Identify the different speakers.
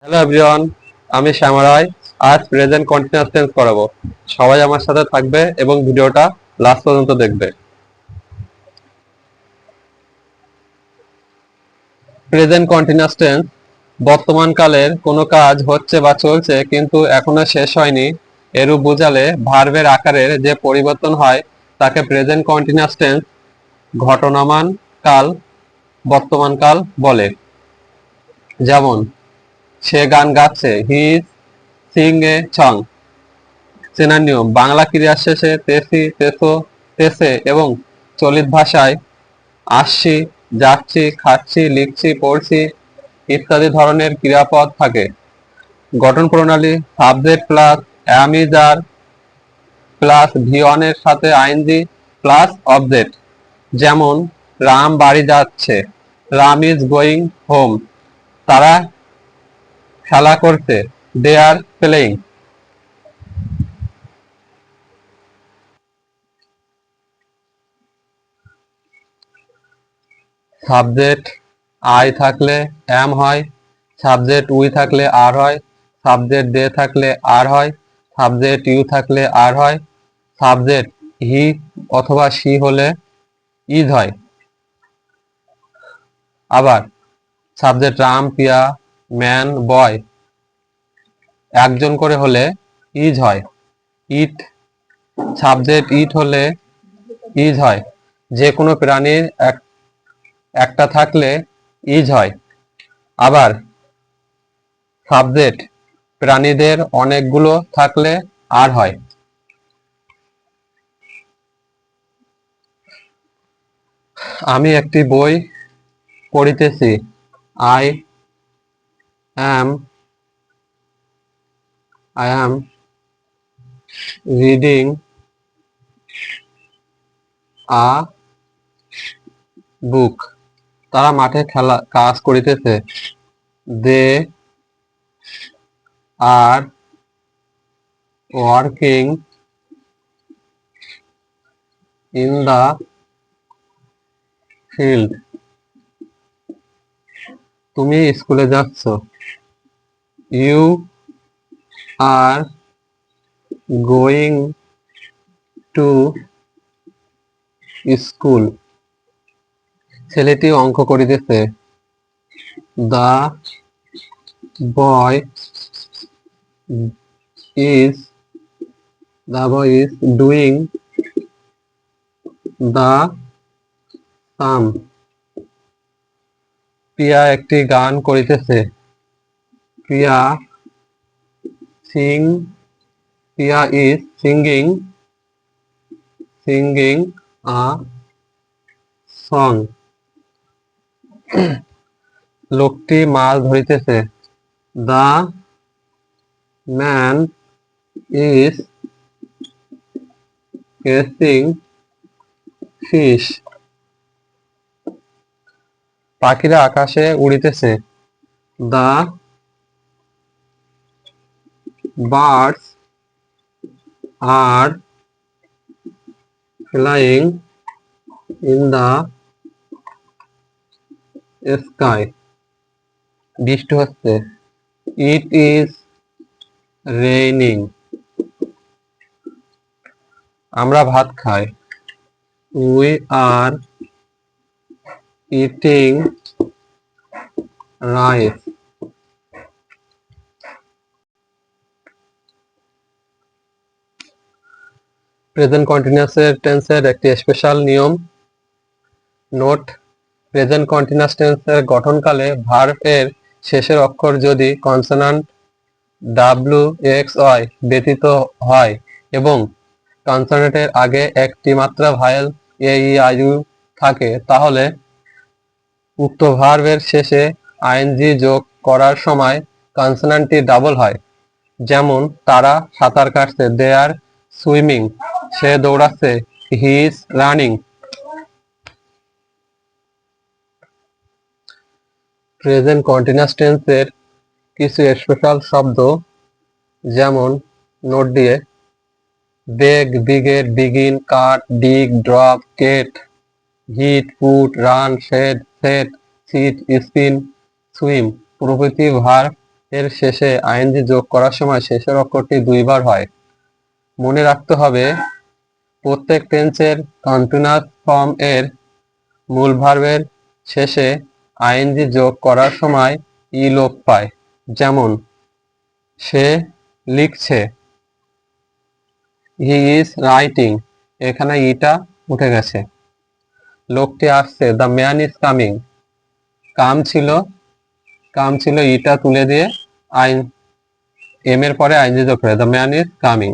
Speaker 1: Hello everyone, আমি শ্যামারায়। আজ present continuous tense করাবো। সবাই আমার সাথে থাকবে এবং ভিডিওটা লাস্ট পর্যন্ত দেখবে। প্রেজেন্ট কন্টিনিউয়াস টেন্স বর্তমান কালের কোনো কাজ হচ্ছে বা চলছে কিন্তু এখনো শেষ হয়নি, এরূপ বোঝালে ভার্বের আকারের যে পরিবর্তন হয় তাকে প্রেজেন্ট কন্টিনিউয়াস টেন্স ঘটনামান কাল, বর্তমান কাল বলে। যেমন, সে গান গাচ্ছে, he is Singh a song. চেনার নিয়ম: বাংলা ক্রিয়ার শেষে তেসি, তেসো, তেসে এবং চলিত ভাষায় আসছি, যাচ্ছি, খাচ্ছি, লিখছি, পড়ছি ইত্যাদি ধরনের ক্রিয়াপদ থাকে। গঠন প্রণালী: subject plus am is are plus V one এর সাথে আইএনজি প্লাস অবজেক্ট। যেমন, রাম বাড়ি যাচ্ছে, রাম ইজ গোয়িং হোম। তারা খেলা করছে, দে আর প্লেয়িং। সাবজেক্ট আই থাকলে অ্যাম হয়, সাবজেক্ট উই থাকলে আর হয়, সাবজেক্ট দে থাকলে আর হয়, সাবজেক্ট ইউ থাকলে আর হয়, সাবজেক্ট হি অথবা সি হলে ইজ হয়। আবার সাবজেক্ট রাম, পিয়া, ম্যান, বয় একজন করে হলে ইজ হয়। ইট, সাবজেক্ট ইট হলে ইজ হয়। যে কোনো প্রাণীর একটা থাকলে ইজ হয়। আবার সাবজেক্ট প্রাণীদের অনেকগুলো থাকলে আর হয়। আমি একটি বই পড়িতেছি, I am I am reading a book. তারা মাঠে খেলা কাজ করিতেছে, they are working in the field. তুমি স্কুলে যাচ্ছ, you are going to school. ছেলেটি অঙ্ক করিতেছে, the boy is doing the sum. Priya একটি গান করিতেছে, Priya sing Priya is singing a song. লোকটি মাছ ধরিতেছে, the man is catching fish. পাখিরা আকাশে উড়িতেছে, the birds are flying in the sky. বৃষ্টি হচ্ছে, ইট ইজ রেইনিং। আমরা ভাত খাই, we are eating rice. Present continuous টেন্সের একটি স্পেশাল নিয়ম নোট: প্রেজেন্ট কন্টিনিউয়াস টেন্সের গঠনকালে ভার্ব এর শেষের অক্ষর যদি কনসোনান্ট ডাব্লিউ এক্স ওয়াই ব্যতীত হয় এবং কনসোনেন্টের আগে একটি মাত্র vowel A E I U থাকে, তাহলে উক্ত ভার্বের শেষে আইএনজি যোগ করার সময় কনসোনান্টটি ডাবল হয়। যেমন, তারা সাঁতার কাটছে, দে আর সুইমিং। সে দৌড়াচ্ছে, he is running. Present continuous টেন্সের কিছু স্পেশাল শব্দ, যেমন নোট দিয়ে: beg, beget, begin, cut, dig, drop, get, hit, put, run, shed, set, sit, spin, swim প্রভৃতি ভার্ব এর শেষে আইএনজি যোগ করার সময় শেষের অক্ষরটি দুইবার হয়। মনে রাখতে হবে প্রত্যেক টেন্সের কন্টিনিউয়াস ফর্ম এর মূল ভার্বের শেষে আইএনজি যোগ করার সময় ই লোপ পায়। যেমন সে লিখছে, হি ইজ রাইটিং, এখানে ইটা উঠে গেছে। লোকটি আসছে, দ্য ম্যান ইজ কামিং, কাম ছিল ইটা তুলে দিয়ে এম এর পরে আইএনজি যোগ করে দ্য ম্যান ইজ কামিং।